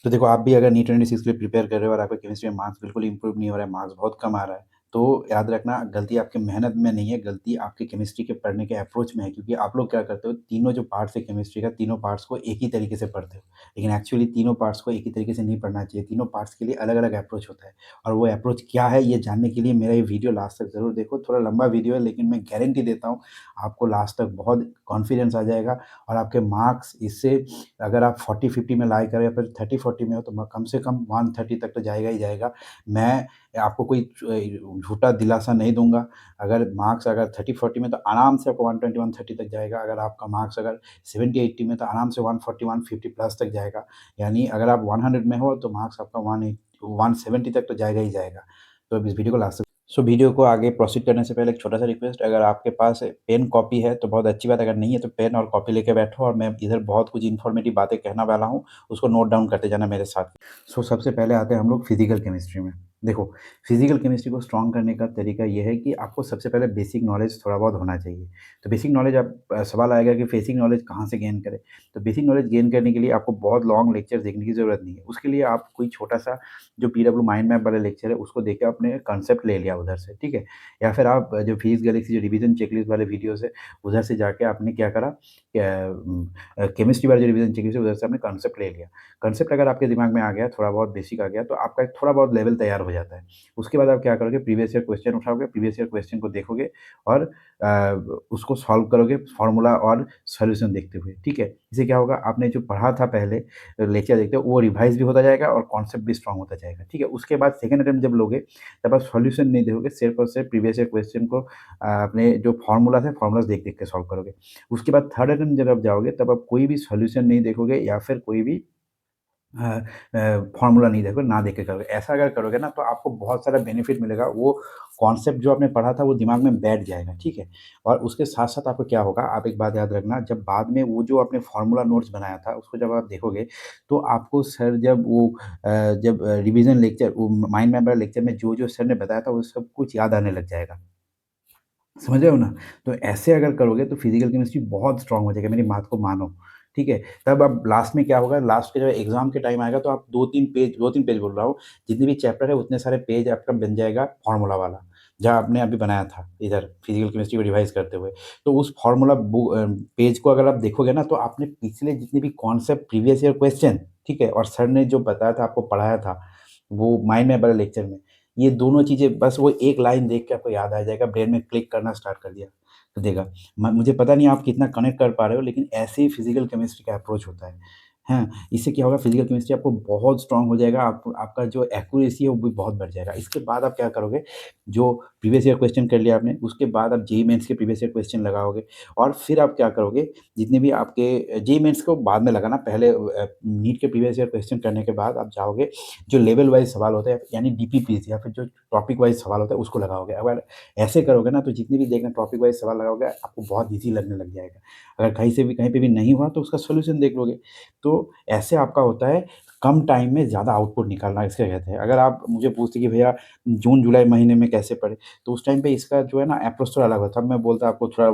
तो देखो, आप भी अगर नीट 26 के लिए प्रिपेयर कर रहे हो और आपका केमिस्ट्री में मार्क्स बिल्कुल इंप्रूव नहीं हो रहा है, मार्क्स बहुत कम आ रहा है, तो याद रखना गलती आपकी मेहनत में नहीं है, गलती आपके केमिस्ट्री के पढ़ने के अप्रोच में है। क्योंकि आप लोग क्या करते हो, तीनों जो पार्ट्स है केमिस्ट्री का, तीनों पार्ट्स को एक ही तरीके से पढ़ते हो। लेकिन एक्चुअली तीनों पार्ट्स को एक ही तरीके से नहीं पढ़ना चाहिए, तीनों पार्ट्स के लिए अलग-अलग अप्रोच होता है। और वो अप्रोच क्या है, ये जानने के लिए मेरा ये वीडियो लास्ट तक ज़रूर देखो। थोड़ा लंबा वीडियो है, लेकिन मैं गारंटी देता हूँ, आपको लास्ट तक बहुत कॉन्फिडेंस आ जाएगा और आपके मार्क्स इससे, अगर आप 40-50 में लाए करें या फिर 30-40 में हो, तो म कम से कम 130 तक तो जाएगा ही जाएगा। मैं आपको कोई झूठा दिलासा नहीं दूँगा। अगर मार्क्स अगर 30-40 में, तो आराम से आपको 120-130 तक जाएगा। अगर आपका मार्क्स अगर 70-80 में, तो आराम से 140-150 प्लस तक जाएगा। यानी अगर आप 100 में हो, तो मार्क्स आपका 170 तक तो जाएगा ही जाएगा। तो अब इस वीडियो को लास्ट तक। सो वीडियो को आगे प्रोसीड करने से पहले एक छोटा-सा रिक्वेस्ट, अगर आपके पास पेन कॉपी है तो बहुत अच्छी बात है, अगर नहीं है तो पेन और कॉपी लेके बैठो और मैं इधर बहुत कुछ इन्फॉर्मेटिव बातें कहने वाला हूँ, उसको नोट डाउन करते जाना मेरे साथ। सो सबसे पहले आते हैं हम लोग फिज़िकल केमिस्ट्री में। देखो, फिज़िकल केमिस्ट्री को स्ट्रॉन्ग करने का तरीका ये है कि आपको सबसे पहले बेसिक नॉलेज थोड़ा बहुत होना चाहिए। तो बेसिक नॉलेज, आप सवाल आएगा कि बेसिक नॉलेज कहाँ से गेन करें? तो बेसिक नॉलेज गेन करने के लिए आपको बहुत लॉन्ग लेक्चर देखने की ज़रूरत नहीं है। उसके लिए आप कोई छोटा-सा जो पीडब्ल्यू माइंड मैप वाला लेक्चर है, उसको देख के आपने कांसेप्ट ले लिया उधर से, ठीक है? या फिर आप जो फिज़िक्स गैलेक्सी जो रिवीजन चेकलिस्ट वाले वीडियोज़ है, उधर से जाके आपने क्या करा, केमिस्ट्री वाले जो रिवीजन चेकलिस्ट है, उधर से आपने कांसेप्ट ले लिया। कांसेप्ट अगर आपके दिमाग में आ गया, थोड़ा बहुत बेसिक आ गया, तो आपका एक थोड़ा बहुत लेवल तैयार हो जाता है। उसके बाद आप क्या करोगे, प्रीवियस ईयर क्वेश्चन उठाओगे, प्रीवियस ईयर क्वेश्चन को देखोगे और उसको सॉल्व करोगे फार्मूला और सॉल्यूशन देखते हुए, ठीक है? इससे क्या होगा, आपने जो पढ़ा था पहले लेक्चर देखते हो, वो रिवाइज़ भी होता जाएगा और कॉन्सेप्ट भी स्ट्रॉन्ग होता जाएगा, ठीक है? उसके बाद सेकंड अटेम्प्ट जब लोगे, तब आप सॉल्यूशन नहीं देखोगे, सिर्फ़ और सिर्फ़ प्रीवियस ईयर क्वेश्चन को अपने जो फार्मूलाज़ है, फार्मूलाज़ देख-देख के सॉल्व करोगे। उसके बाद थर्ड अटेम्प्ट जब आप जाओगे, तब आप कोई भी सॉल्यूशन नहीं देखोगे या फिर कोई भी फ़ॉर्मूला नहीं देखोगे, ना देख के करोगे। ऐसा अगर करोगे ना, तो आपको बहुत सारा बेनिफिट मिलेगा। वो कॉन्सेप्ट जो आपने पढ़ा था, वो दिमाग में बैठ जाएगा, ठीक है? और उसके साथ-साथ आपको क्या होगा, आप एक बात याद रखना, जब बाद में वो जो आपने फ़ॉर्मूला नोट्स बनाया था, उसको जब आप देखोगे, तो आपको सर जब वो जब रिवीज़न लेक्चर, वो माइंड मैप वाले लेक्चर में जो-जो सर ने बताया था, वो सब कुछ याद आने लग जाएगा। समझ रहे हो ना? तो ऐसे अगर करोगे, तो फिज़िकल केमिस्ट्री बहुत स्ट्रॉन्ग हो जाएगा, मेरी बात को मानो, ठीक है? तब अब लास्ट में क्या होगा, लास्ट के जब एग्ज़ाम के टाइम आएगा, तो आप 2-3 पेज बोल रहा हूँ, जितने भी चैप्टर है उतने सारे पेज आपका बन जाएगा फ़ॉर्मूला वाला, जहाँ आपने अभी बनाया था इधर फिज़िकल केमिस्ट्री को रिवाइज़ करते हुए। तो उस फ़ॉर्मूला पेज को अगर आप देखोगे ना, तो आपने पिछले जितने भी कॉन्सेप्ट प्रीवियस ईयर क्वेश्चन, ठीक है? और सर ने जो बताया था, आपको पढ़ाया था, वो माइंड मैप वाले लेक्चर में, ये दोनों चीज़ें बस वो एक लाइन देख के आपको याद आ जाएगा, ब्रेन में क्लिक करना स्टार्ट कर दिया, तो देगा। म मुझे पता नहीं आप कितना कनेक्ट कर पा रहे हो, लेकिन ऐसे ही फिज़िकल केमिस्ट्री का अप्रोच होता है। हैं? इससे क्या होगा, फिज़िकल केमिस्ट्री आपको बहुत स्ट्रॉन्ग हो जाएगा, आपका जो एक्यूरेसी है वो भी बहुत बढ़ जाएगा। इसके बाद आप क्या करोगे, जो प्रीवियस ईयर क्वेश्चन कर लिया आपने, उसके बाद आप जेईई मेन्स के प्रीवियस ईयर क्वेश्चन लगाओगे और फिर आप क्या करोगे, जितने भी आपके जेईई मेन्स को बाद में लगाना, पहले नीट के प्रीवियस ईयर क्वेश्चन करने के बाद आप जाओगे, जो लेवल वाइज़ सवाल होते हैं, यानी डीपीपीसी या फिर जो टॉपिक वाइज़ सवाल होता है, उसको लगाओगे। अगर ऐसे करोगे ना, तो जितने भी देखना टॉपिक वाइज़ सवाल लगाओगे, आपको बहुत ईज़ी लगने लग जाएगा। अगर कहीं पे भी नहीं हुआ, तो उसका सॉल्यूशन देख लोगे। तो ऐसे आपका होता है, कम टाइम में ज़्यादा आउटपुट निकालना इसे कहते हैं। अगर आप मुझे पूछते कि भैया जून-जुलाई महीने में कैसे पढ़ें? तो उस टाइम पे इसका जो है ना अप्रोच थोड़ा अलग होता है। तब मैं बोलता आपको थोड़ा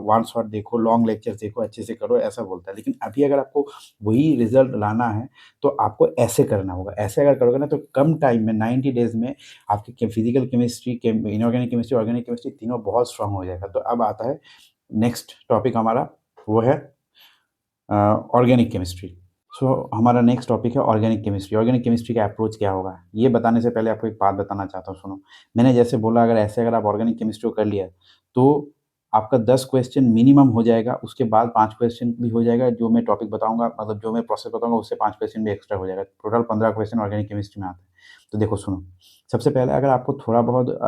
वन शॉट देखो, लॉन्ग लेक्चर्स देखो, अच्छे से करो, ऐसा बोलता है। लेकिन अभी अगर आपको वही रिज़ल्ट लाना है, तो आपको ऐसे करना होगा। ऐसे अगर करोगे ना, तो कम टाइम में 90 डेज़ में आपकी physical chemistry, inorganic chemistry, organic chemistry तीनों बहुत स्ट्रॉन्ग हो जाएगा। तो अब आता है नेक्स्ट टॉपिक हमारा, वो है ऑर्गेनिक केमिस्ट्री। सो हमारा नेक्स्ट टॉपिक है ऑर्गेनिक केमिस्ट्री। ऑर्गेनिक केमिस्ट्री का अप्रोच क्या होगा? ये बताने से पहले आपको एक बात बताना चाहता हूँ, सुनो। मैंने जैसे बोला, अगर आप ऑर्गेनिक केमिस्ट्री को कर लिया, तो आपका 10 क्वेश्चन मिनिमम हो जाएगा, उसके बाद 5 क्वेश्चन भी हो जाएगा, जो मैं टॉपिक बताऊँगा, मतलब जो मैं प्रोसेस बताऊँगा, उससे 5 क्वेश्चन भी एक्स्ट्रा हो जाएगा। टोटल 15 क्वेश्चन ऑर्गेनिक केमिस्ट्री में आते हैं। तो देखो सुनो, सबसे पहले अगर आपको थोड़ा बहुत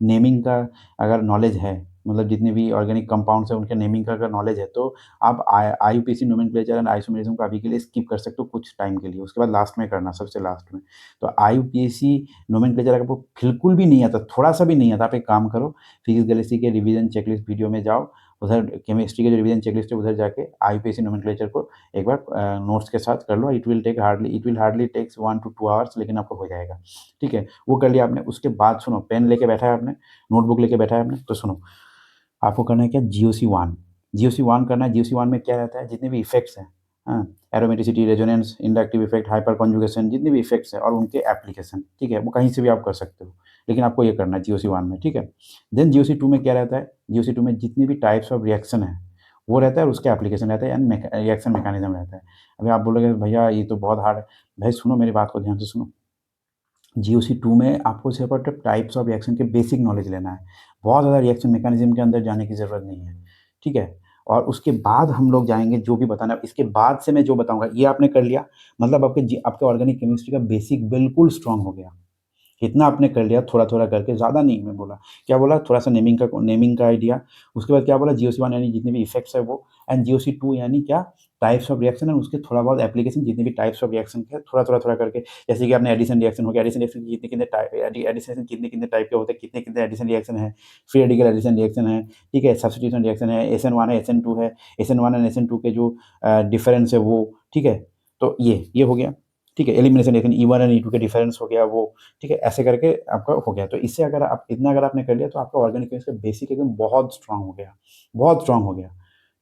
नेमिंग का अगर नॉलेज है, मतलब जितने भी ऑर्गेनिक कंपाउंड्स हैं, उनके नेमिंग का अगर नॉलेज है, तो आप आईयूपीएसी नोमेनक्लेचर एंड आइसोमेरिज्म को अभी के लिए स्किप कर सकते हो कुछ टाइम के लिए, उसके बाद लास्ट में करना, सबसे लास्ट में। तो आईयूपीएसी नोमेनक्लेचर अगर आपको बिल्कुल भी नहीं आता, थोड़ा-सा भी नहीं आता, आप एक काम करो, फिजिक्स गैलेक्सी के रिवीजन चेकलिस्ट वीडियो में जाओ, उधर केमिस्ट्री के जो रिवीजन चेकलिस्ट है, उधर जाके आईयूपीएसी नोमेनक्लेचर को एक बार नोट्स के साथ कर लो। It will hardly takes 1 to 2 hours, लेकिन आपको हो जाएगा, ठीक है? वो कर लिया आपने, उसके बाद सुनो, पेन लेके बैठा है आपने, नोटबुक लेके बैठा है आपने, तो सुनो, आपको करना है क्या, जीओसी 1 करना है। जीओसी 1 में क्या रहता है, जितने भी इफ़ेक्ट्स हैं, हाँ, aromaticity, resonance, inductive effect, hyper conjugation, जितने भी इफेक्ट्स हैं और उनके एप्लीकेशन, ठीक है? वो कहीं से भी आप कर सकते हो, लेकिन आपको ये करना है जीओसी 1 में, ठीक है? देन जीओसी 2 में क्या रहता है? जीओसी 2 में जितनी भी टाइप्स ऑफ रिएक्शन है, वो रहता है और उसके एप्लीकेशन रहता है एंड रिएक्शन मैकेनिज्म रहता है। अभी आप बोलोगे भैया ये तो बहुत हार्ड है। भाई सुनो, मेरी बात को ध्यान से सुनो। जीओसी 2 में आपको सिर्फ और सिर्फ टाइप्स ऑफ रिएक्शन के बेसिक नॉलेज लेना है। बहुत ज़्यादा रिएक्शन मैकेनिज्म के अंदर जाने की ज़रूरत नहीं है, ठीक है? और उसके बाद हम लोग जाएँगे जो भी बताना है, इसके बाद से मैं जो बताऊँगा ये आपने कर लिया, मतलब आपके ऑर्गेनिक केमिस्ट्री का बेसिक बिल्कुल स्ट्रॉन्ग हो गया। इतना आपने कर लिया थोड़ा-थोड़ा करके, ज़्यादा नहीं मैं बोला। क्या बोला? थोड़ा-सा नेमिंग का आइडिया, उसके बाद क्या बोला? जीओसी 1 यानी जितने भी इफेक्ट्स है वो, एंड जीओसी 2 यानी क्या? टाइप्स ऑफ रिएक्शन है, उसके थोड़ा बहुत एप्लीकेशन, जितने भी टाइप्स ऑफ रिएक्शन के थोड़ा-थोड़ा करके, जैसे कि आपने एडिशन रिएक्शन हो गया, एडिशन रिएक्शन कितने-कितने कितने टाइप के होते हैं, कितने-कितने एडिशन रिएक्शन है, फ्री रेडिकल एडिशन रिएक्शन है, ठीक है? सब्स्टिट्यूशन रिएक्शन है, एसएन1 है, एसएन2 है, एसएन1 एंड एसएन2 के जो डिफरेंस है वो, ठीक है? तो ये हो गया, ठीक है? Elimination reaction E1 and E2 के डिफरेंस हो गया वो, ठीक है? ऐसे करके आपका हो गया। तो इससे अगर आपने कर लिया तो आपका ऑर्गेनिक केमिस्ट्री का बेसिक एकदम बहुत स्ट्रॉन्ग हो गया, बहुत स्ट्रॉन्ग हो गया,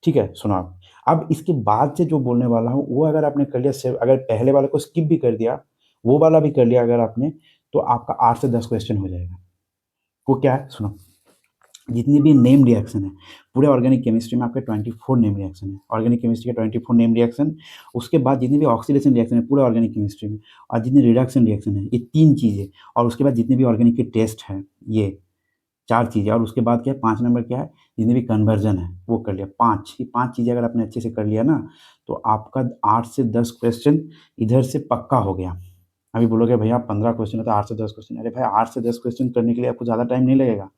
ठीक है? सुनो आप। अब इसके बाद से जो बोलने वाला हूँ वो अगर आपने कर लिया, सिर्फ अगर पहले वाले को स्किप भी कर दिया, वो वाला भी कर लिया अगर आपने, तो आपका 8 से 10 क्वेश्चन हो जाएगा। वो क्या है? सुनो। जितनी भी नेम रिएक्शन है, पूरे ऑर्गेनिक केमिस्ट्री में आपके 24 नेम रिएक्शन है। ऑर्गेनिक केमिस्ट्री के 24 नेम रिएक्शन, उसके बाद जितनी भी ऑक्सीडेशन रिएक्शन है पूरे ऑर्गेनिक केमिस्ट्री में, और जितनी रिडक्शन रिएक्शन है, ये 3 चीज़ें, और उसके बाद जितने भी ऑर्गेनिक के टेस्ट हैं, ये 4 चीज़ें, और उसके बाद क्या है, 5 नंबर क्या है? जितने भी कन्वर्जन है, वो कर लिया 5। ये 5 चीज़ें अगर आपने अच्छे से कर लिया ना, तो आपका 8 से 10 क्वेश्चन इधर से पक्का हो गया। अभी बोलोगे भैया 15 क्वेश्चन है तो 8 से 10 क्वेश्चन, अरे भाई 8 से 10 क्वेश्चन करने के लिए आपको ज़्यादा टाइम नहीं लगेगा।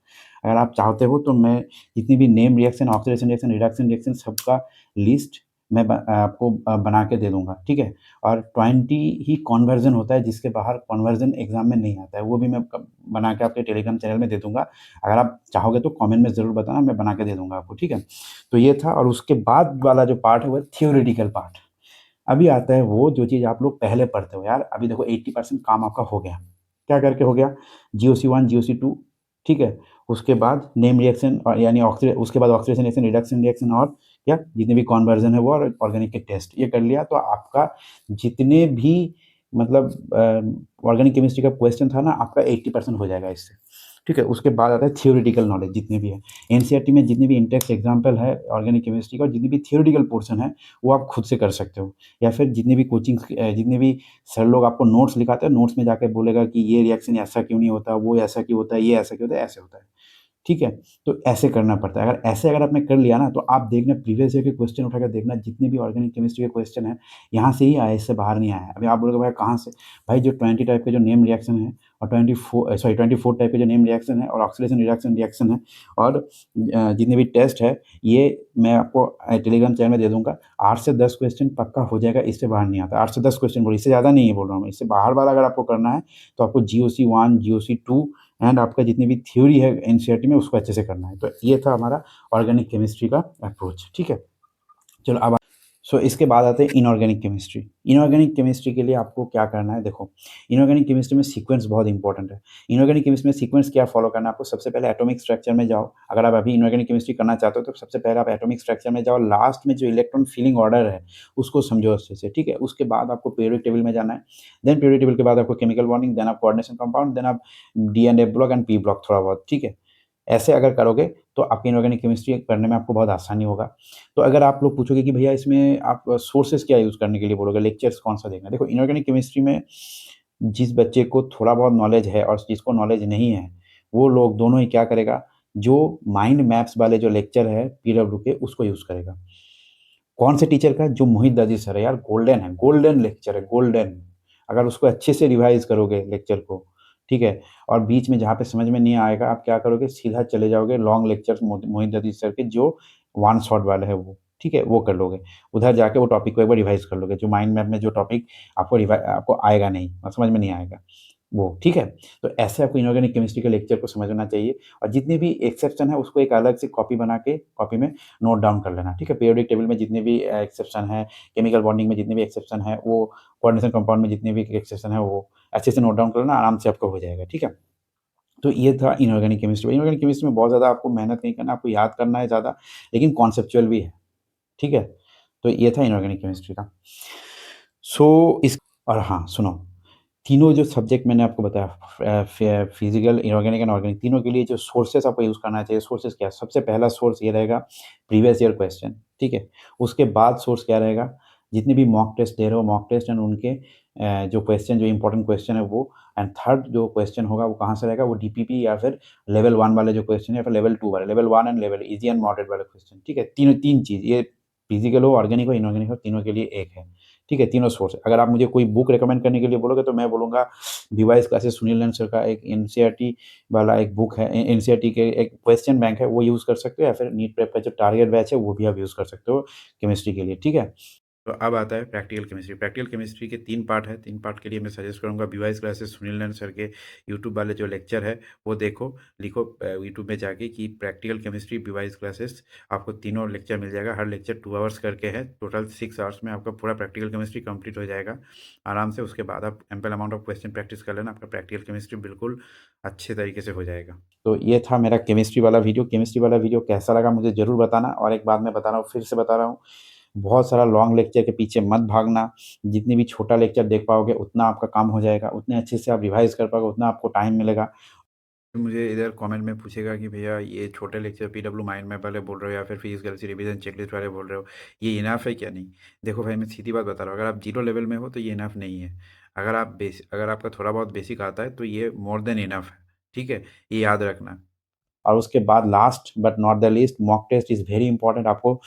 अगर आप चाहते हो तो मैं जितनी भी name reaction, oxidation reaction, reduction reaction, सबका लिस्ट मैं आपको बना के दे दूँगा, ठीक है? और 20 ही कन्वर्जन होता है, जिसके बाहर कन्वर्जन एग्ज़ाम में नहीं आता है, वो भी मैं बना के आपके टेलीग्राम चैनल में दे दूँगा। अगर आप चाहोगे तो कमेंट में ज़रूर बताना, मैं बना के दे दूँगा आपको, ठीक है? तो ये था, और उसके बाद वाला जो पार्ट है वो है थ्योरेटिकल पार्ट। अभी आता है वो जो चीज़ आप लोग पहले पढ़ते हो यार। अभी देखो 80% काम आपका हो गया। क्या करके हो गया? जीओसी 1, जीओसी 2, ठीक है? उसके बाद नेम रिएक्शन, और यानी उसके बाद ऑक्सीडेशन रिएक्शन, रिडक्शन रिएक्शन, और क्या? जितने भी कन्वर्जन है वो, और ऑर्गेनिक के टेस्ट, ये कर लिया तो आपका जितने भी मतलब ऑर्गेनिक केमिस्ट्री का क्वेश्चन था ना, आपका 80% हो जाएगा इससे। ठीक है? उसके बाद आता है थ्योरेटिकल नॉलेज जितने भी है। एनसीईआरटी में जितनी भी इंटेक्स एग्जाम्पल है ऑर्गेनिक केमिस्ट्री का, और जितनी भी थ्योरेटिकल पोर्शन है, वो आप खुद से कर सकते हो। या फिर जितने भी सर लोग आपको नोट्स लिखाते हैं, नोट्स में जाके बोलेगा कि ये रिएक्शन ऐसा क्यों नहीं होता, वो ऐसा क्यों होता है, ये ऐसा क्यों होता है, ऐसे होता है। ठीक है? तो ऐसे करना पड़ता है। अगर आपने कर लिया ना, तो आप देखना प्रीवियस ईयर के क्वेश्चन उठाकर देखना, जितने भी ऑर्गेनिक केमिस्ट्री के क्वेश्चन हैं, यहाँ से ही आए, इससे बाहर नहीं आया है। अभी आप बोलोगे भाई कहाँ से? भाई जो 20 टाइप के जो नेम रिएक्शन है, और 24 टाइप के जो नेम रिएक्शन है, और ऑक्सीडेशन रिडक्शन रिएक्शन है, और जितने भी टेस्ट है, ये मैं आपको टेलीग्राम चैनल में दे दूँगा। 8 से 10 क्वेश्चन पक्का हो जाएगा, इससे बाहर नहीं आता। 8 से 10 क्वेश्चन बोलिए, इससे ज़्यादा नहीं है बोल रहा हूँ मैं। इससे बाहर वाला अगर आपको करना है, तो आपको जीओसी 1, जीओसी 2 एंड आपका जितनी भी थ्योरी है एनसीईआरटी में, उसको अच्छे से करना है। तो ये था हमारा ऑर्गेनिक केमिस्ट्री का अप्रोच, ठीक है? चलो अब इसके बाद आते हैं इनऑर्गेनिक केमिस्ट्री। इनऑर्गेनिक केमिस्ट्री के लिए आपको क्या करना है, देखो, इनऑर्गेनिक केमिस्ट्री में सीक्वेंस बहुत इंपॉर्टेंट है। इनऑर्गेनिक केमिस्ट्री में सीक्वेंस क्या फॉलो करना है आपको? सबसे पहले एटॉमिक स्ट्रक्चर में जाओ। अगर आप अभी इनऑर्गेनिक केमिस्ट्री करना चाहते हो तो सबसे पहले आप एटॉमिक स्ट्रक्चर में जाओ, लास्ट में जो इलेक्ट्रॉन फिलिंग ऑर्डर है उसको समझो अच्छे से, ठीक है? उसके बाद आपको पीरियोडिक टेबल में जाना है। देन पीरियोडिक टेबल के बाद आपको केमिकल बॉन्डिंग, देन आप कोऑर्डिनेशन कंपाउंड, देन आप D and F block and P block थोड़ा बहुत, ठीक है? ऐसे अगर करोगे तो आपकी इनऑर्गेनिक केमिस्ट्री करने में आपको बहुत आसानी होगा। तो अगर आप लोग पूछोगे कि भैया इसमें आप सोर्सेज़ क्या यूज़ करने के लिए बोलोगे, लेक्चर्स कौन-सा देखना है? देखो, इनऑर्गेनिक केमिस्ट्री में जिस बच्चे को थोड़ा बहुत नॉलेज है और जिसको नॉलेज नहीं है, वो लोग दोनों ही क्या करेगा, जो माइंड मैप्स वाले जो लेक्चर है पीडब्ल्यू के, उसको यूज़ करेगा। कौन से टीचर का? जो मोहित दर्जी सर है यार, गोल्डन है, गोल्डन लेक्चर है, गोल्डन। अगर उसको अच्छे से रिवाइज़ करोगे लेक्चर को, ठीक है? और बीच में जहाँ पे समझ में नहीं आएगा, आप क्या करोगे, सीधा चले जाओगे लॉन्ग लेक्चर्स मोहित दर्जी सर के, जो वन शॉट वाले हैं वो, ठीक है? वो कर लोगे। उधर जाके वो टॉपिक को एक बार रिवाइज़ कर लोगे, जो माइंड मैप में जो टॉपिक आपको आएगा नहीं और समझ में नहीं आएगा, वो, ठीक है? तो ऐसे आपको इनऑर्गेनिक केमिस्ट्री के लेक्चर को समझना चाहिए, और जितने भी एक्सेप्शन है उसको एक अलग से कॉपी बना के कॉपी में नोट डाउन कर लेना, ठीक है? पीरियोडिक टेबल में जितने भी एक्सेप्शन है, केमिकल बॉन्डिंग में जितने भी एक्सेप्शन है, वो कोऑर्डिनेशन कंपाउंड में जितने भी एक्सेप्शन है, वो अच्छे से नोट डाउन कर लेना, आराम से आपका हो जाएगा, ठीक है? तो ये था इनऑर्गेनिक केमिस्ट्री। इनऑर्गेनिक केमिस्ट्री में बहुत ज़्यादा आपको मेहनत नहीं करना, आपको याद करना है ज़्यादा, लेकिन कॉन्सेप्चुअल भी है, ठीक है? तो ये था इनऑर्गेनिक केमिस्ट्री का। सो इस और हाँ, सुनो, तीनों जो सब्जेक्ट मैंने आपको बताया फिज़िकल, इनऑर्गेनिक एंड ऑर्गेनिक, तीनों के लिए जो सोर्सेज़ आपको यूज़ करना चाहिए, सोर्सेज़ क्या है? सबसे पहला सोर्स ये रहेगा प्रीवियस ईयर क्वेश्चन, ठीक है? उसके बाद सोर्स क्या रहेगा? जितने भी मॉक टेस्ट दे रहे हो, मॉक टेस्ट एंड उनके जो क्वेश्चन, जो इम्पोर्टेंट क्वेश्चन है वो, एंड थर्ड जो क्वेश्चन होगा वो कहाँ से रहेगा? वो डीपीपी या फिर लेवल 1 वाले जो क्वेश्चन है या फिर लेवल 2 वाले, level 1 and level easy and moderate वाले क्वेश्चन, ठीक है? तीनों 3 चीज़, ये फिज़िकल हो, ऑर्गेनिक हो, इनऑर्गेनिक हो, तीनों के लिए एक है, ठीक है? तीनों सोर्स। अगर आप मुझे कोई बुक रिकमेंड करने के लिए बोलोगे तो मैं बोलूँगा डिवाइस क्लासेस सुनील नंद सर का एक एनसीईआरटी वाला एक बुक है, एनसीईआरटी के एक क्वेश्चन बैंक है, वो यूज़ कर सकते हो, या फिर नीट प्रेप का जो टारगेट बैच है वो भी आप यूज़ कर सकते हो केमिस्ट्री के लिए, ठीक है? तो अब आता है प्रैक्टिकल केमिस्ट्री। प्रैक्टिकल केमिस्ट्री के 3 पार्ट हैं, 3 पार्ट के लिए मैं सजेस्ट करूँगा बीवाईज़ क्लासेस सुनील नंद सर के यूट्यूब वाले जो लेक्चर है, वो देखो, लिखो यूट्यूब में जाके कि प्रैक्टिकल केमिस्ट्री बीवाईज़ क्लासेस, आपको तीनों लेक्चर मिल जाएगा। हर लेक्चर 2 आवर्स करके है, टोटल 6 आवर्स में आपका पूरा प्रैक्टिकल केमिस्ट्री कंप्लीट हो जाएगा आराम से। उसके बाद आप ample amount of question practice कर लेना, आपका प्रैक्टिकल केमिस्ट्री बिल्कुल अच्छे तरीके से हो जाएगा। तो ये था मेरा केमिस्ट्री वाला वीडियो। केमिस्ट्री वाला वीडियो कैसा लगा मुझे ज़रूर बताना, और एक बात मैं बता रहा हूँ, फिर से बता रहा हूँ, बहुत सारा लॉन्ग लेक्चर के पीछे मत भागना। जितनी भी छोटा लेक्चर देख पाओगे उतना आपका काम हो जाएगा, उतने अच्छे से आप रिवाइज़ कर पाओगे, उतना आपको टाइम मिलेगा। मुझे इधर कमेंट में पूछेगा कि भैया ये छोटे लेक्चर पीडब्ल्यू माइंड मैप वाले बोल रहे हो या फिर फिजिक्स गैलेक्सी रिवीजन चेकलिस्ट वाले बोल रहे हो, ये इनफ है क्या? नहीं। देखो भाई, मैं सीधी बात बता रहा हूँ, अगर आप जीरो लेवल में हो तो ये इनफ नहीं है। अगर आपका थोड़ा बहुत बेसिक आता है तो ये मोर देन इनफ है, ठीक है? ये याद रखना। और उसके बाद last but not the least, mock test is very important. आपको,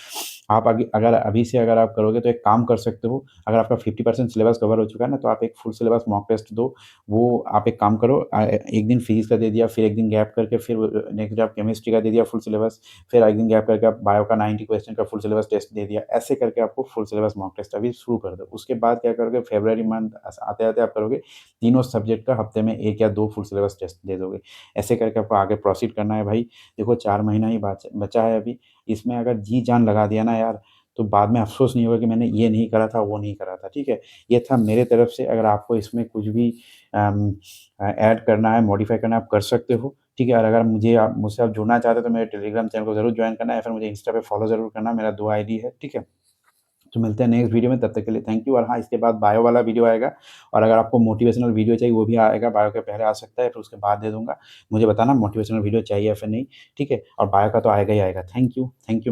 आप अगर अभी से अगर आप करोगे तो एक काम कर सकते हो, अगर आपका 50% सिलेबस कवर हो चुका है ना, तो आप एक फुल सिलेबस मॉक टेस्ट दो। वो आप एक काम करो, एक दिन फिजिक्स का दे दिया, फिर एक दिन गैप करके फिर नेक्स्ट डे आप केमिस्ट्री का दे दिया फुल सिलेबस, फिर एक दिन गैप करके आप बायो का 90 क्वेश्चन का फुल सिलेबस टेस्ट दे दिया। ऐसे करके आपको फुल सिलेबस मॉक टेस्ट अभी शुरू कर दो। उसके बाद क्या करोगे, फरवरी मंथ आते-आते आप करोगे, तीनों सब्जेक्ट का हफ्ते में 1 या 2 फुल सिलेबस टेस्ट दे दोगे। ऐसे करके आपको आगे प्रोसीड करना है भाई। देखो 4 महीना ही बचा है अभी, इसमें अगर जी-जान लगा दिया ना यार, तो बाद में अफ़सोस नहीं होगा कि मैंने ये नहीं करा था, वो नहीं करा था, ठीक है? ये था मेरे तरफ से। अगर आपको इसमें कुछ भी ऐड करना है, मॉडिफ़ाई करना है, आप कर सकते हो, ठीक है? और अगर मुझसे आप जुड़ना चाहते हो तो मेरे टेलीग्राम चैनल को ज़रूर जॉइन करना, या फिर मुझे इंस्टा पे फ़ॉलो ज़रूर करना, मेरा 2 आईडी है, ठीक है? तो मिलते हैं नेक्स्ट वीडियो में, तब तक के लिए थैंक यू। और हाँ, इसके बाद बायो वाला वीडियो आएगा, और अगर आपको मोटिवेशनल वीडियो चाहिए वो भी आएगा, बायो के पहले आ सकता है, फिर उसके बाद दे दूँगा। मुझे बताना मोटिवेशनल वीडियो चाहिए या फिर नहीं, ठीक है? और बायो का तो आएगा ही आएगा। Thank you, thank you.